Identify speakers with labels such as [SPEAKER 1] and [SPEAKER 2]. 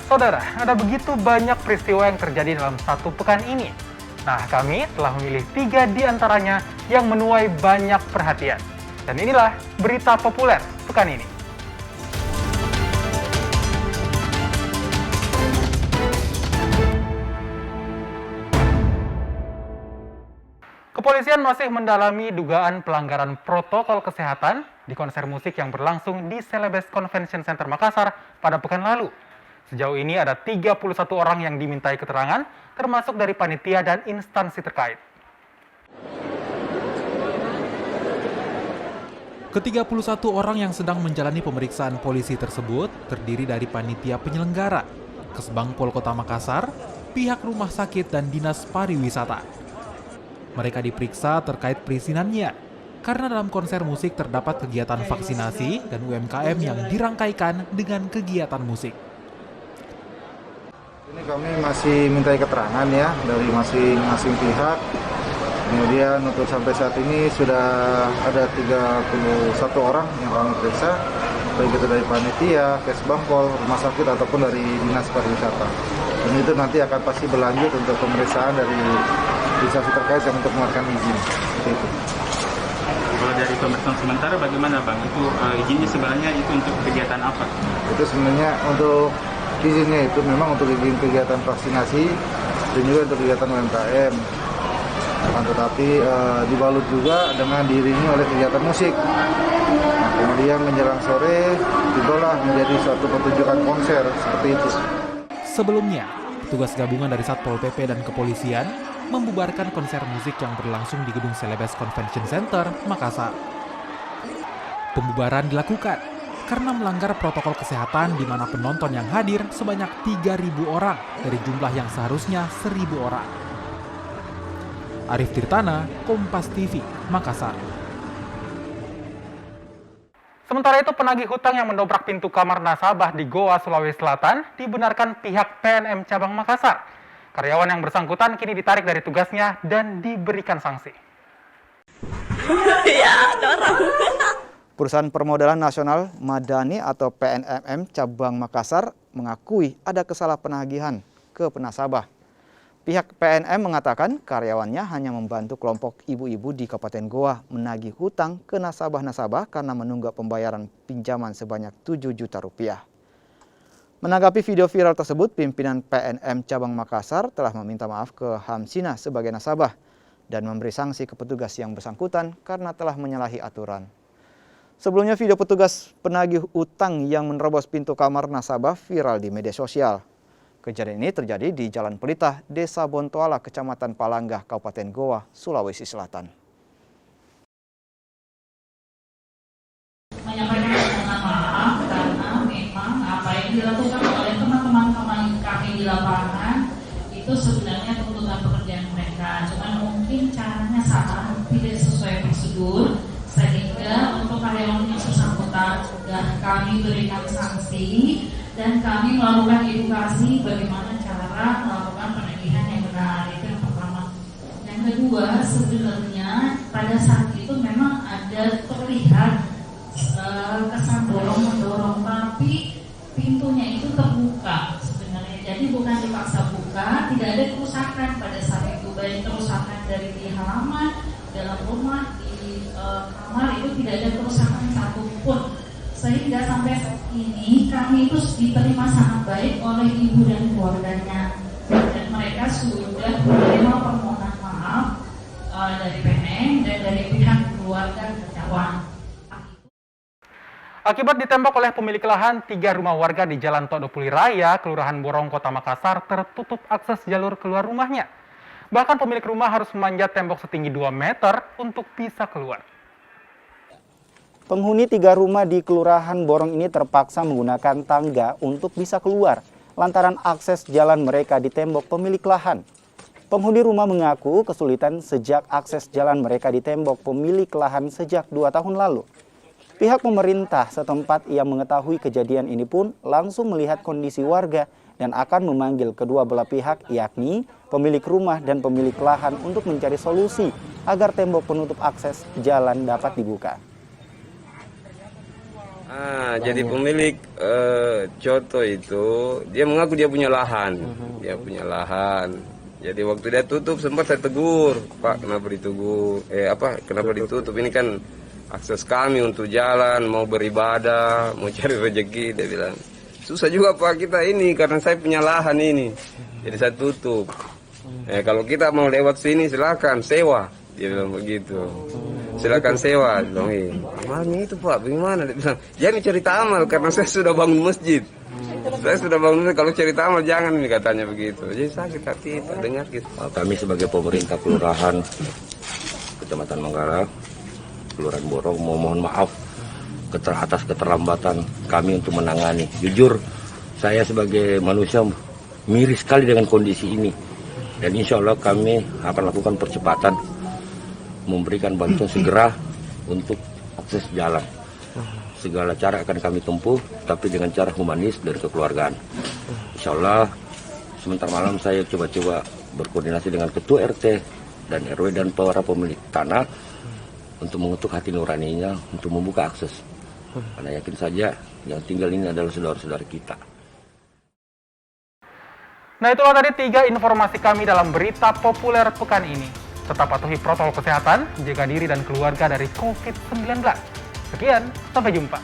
[SPEAKER 1] Saudara, ada begitu banyak peristiwa yang terjadi dalam satu pekan ini. Nah, kami telah memilih 3 di antaranya yang menuai banyak perhatian. Dan inilah berita populer pekan ini. Kepolisian masih mendalami dugaan pelanggaran protokol kesehatan di konser musik yang berlangsung di Celebes Convention Center Makassar pada pekan lalu. Sejauh ini ada 31 orang yang dimintai keterangan, termasuk dari panitia dan instansi terkait. Ke-31 orang yang sedang menjalani pemeriksaan polisi tersebut terdiri dari panitia penyelenggara, Kesbangpol Kota Makassar, pihak rumah sakit dan dinas pariwisata. Mereka diperiksa terkait perizinannya, karena dalam konser musik terdapat kegiatan vaksinasi dan UMKM yang dirangkaikan dengan kegiatan musik.
[SPEAKER 2] Ini kami masih mintai keterangan ya dari masing-masing pihak. Kemudian untuk sampai saat ini sudah ada 31 orang yang kami periksa, baik itu dari panitia, Kesbangpol, rumah sakit ataupun dari dinas pariwisata. Dan itu nanti akan pasti berlanjut untuk pemeriksaan dari instansi terkait yang untuk mengeluarkan izin. Seperti itu.
[SPEAKER 3] Kalau dari pemeriksaan sementara bagaimana Bang? Itu izinnya sebenarnya itu untuk kegiatan apa?
[SPEAKER 2] Itu sebenarnya untuk izinnya itu memang untuk izin kegiatan vaksinasi dan juga untuk kegiatan UMKM. Tetapi dibalut juga dengan diiringi oleh kegiatan musik. Nah, kemudian menjelang sore itulah menjadi suatu pertunjukan konser seperti itu.
[SPEAKER 1] Sebelumnya, petugas gabungan dari Satpol PP dan kepolisian membubarkan konser musik yang berlangsung di gedung Celebes Convention Center, Makassar. Pembubaran dilakukan karena melanggar protokol kesehatan di mana penonton yang hadir sebanyak 3.000 orang dari jumlah yang seharusnya 1.000 orang. Arif Tirtana, Kompas TV, Makassar. Sementara itu, penagih hutang yang mendobrak pintu kamar nasabah di Goa, Sulawesi Selatan dibenarkan pihak PNM Cabang Makassar. Karyawan yang bersangkutan kini ditarik dari tugasnya dan diberikan sanksi.
[SPEAKER 4] Perusahaan Permodalan Nasional Madani atau PNMM Cabang Makassar mengakui ada kesalahpenagihan ke penasabah. Pihak PNM mengatakan karyawannya hanya membantu kelompok ibu-ibu di Kabupaten Goa menagih hutang ke nasabah-nasabah karena menunggak pembayaran pinjaman sebanyak 7 juta rupiah. Menanggapi video viral tersebut, pimpinan PNM Cabang Makassar telah meminta maaf ke Hamsina sebagai nasabah dan memberi sanksi ke petugas yang bersangkutan karena telah menyalahi aturan. Sebelumnya video petugas penagih utang yang menerobos pintu kamar nasabah viral di media sosial. Kejadian ini terjadi di Jalan Pelitah, Desa Bontoala, Kecamatan Palanggah, Kabupaten Goa, Sulawesi Selatan.
[SPEAKER 5] Menyampaikan permohonan maaf karena memang apa yang dilakukan oleh teman-teman kami di lapangan itu sebenarnya tuntutan pekerjaan mereka. Cuman mungkin caranya salah, tidak sesuai prosedur, sehingga untuk karyawan yang bersangkutan sudah kami berikan sanksi dan kami melakukan edukasi bagaimana cara melakukan penagihan yang benar. Itu yang pertama. Yang kedua, sebenarnya pada saat itu memang ada terlihat kesan dorong-mendorong, tapi pintunya itu terbuka sebenarnya. Jadi bukan dipaksa buka, tidak ada kerusakan pada saat itu, baik kerusakan dari di halaman, dalam rumah, di kamar itu tidak ada kerusakan satupun. Sehingga sampai saat ini kami itu diterima sangat baik oleh ibu dan keluarganya. Dan mereka sudah menerima permohonan maaf dari PNM dan dari pihak keluarga terdakwa.
[SPEAKER 1] Akibat ditembak oleh pemilik lahan, 3 rumah warga di Jalan Todopuli Raya, Kelurahan Borong, Kota Makassar, tertutup akses jalur keluar rumahnya. Bahkan pemilik rumah harus memanjat tembok setinggi 2 meter untuk bisa keluar.
[SPEAKER 4] Penghuni 3 rumah di Kelurahan Borong ini terpaksa menggunakan tangga untuk bisa keluar lantaran akses jalan mereka di tembok pemilik lahan. Penghuni rumah mengaku kesulitan sejak akses jalan mereka di tembok pemilik lahan sejak 2 tahun lalu. Pihak pemerintah setempat yang mengetahui kejadian ini pun langsung melihat kondisi warga dan akan memanggil kedua belah pihak, yakni pemilik rumah dan pemilik lahan untuk mencari solusi agar tembok penutup akses jalan dapat dibuka.
[SPEAKER 6] Nah, jadi pemilik coto itu dia mengaku dia punya lahan, Jadi waktu dia tutup sempat saya tegur, Pak, kenapa ditutup? Kenapa ditutup? Ini kan akses kami untuk jalan, mau beribadah, mau cari rezeki. Dia bilang susah juga Pak kita ini karena saya punya lahan ini, jadi saya tutup. Kalau kita mau lewat sini silakan sewa, dia bilang begitu. Silakan sewa, dong. Amalnya itu Pak, bagaimana? Dia bilang, jangan cerita amal karena saya sudah bangun masjid. Saya sudah bangun masjid, kalau cerita amal jangan, ini katanya begitu. Jadi sakit hati, tak dengar gitu.
[SPEAKER 7] Kami sebagai pemerintah kelurahan Kecamatan Manggara, Kelurahan Borong, mohon maaf atas keterlambatan kami untuk menangani. Jujur, saya sebagai manusia miris sekali dengan kondisi ini. Dan insya Allah kami akan lakukan percepatan, memberikan bantuan segera untuk akses jalan. Segala cara akan kami tempuh, tapi dengan cara humanis dari kekeluargaan. Insya Allah, sebentar malam saya coba-coba berkoordinasi dengan Ketua RT dan RW dan para pemilik tanah untuk mengetuk hati nuraninya untuk membuka akses. Karena yakin saja yang tinggal ini adalah saudara-saudara kita.
[SPEAKER 1] Nah, itulah tadi 3 informasi kami dalam berita populer pekan ini. Tetap patuhi protokol kesehatan, jaga diri dan keluarga dari COVID-19. Sekian, sampai jumpa.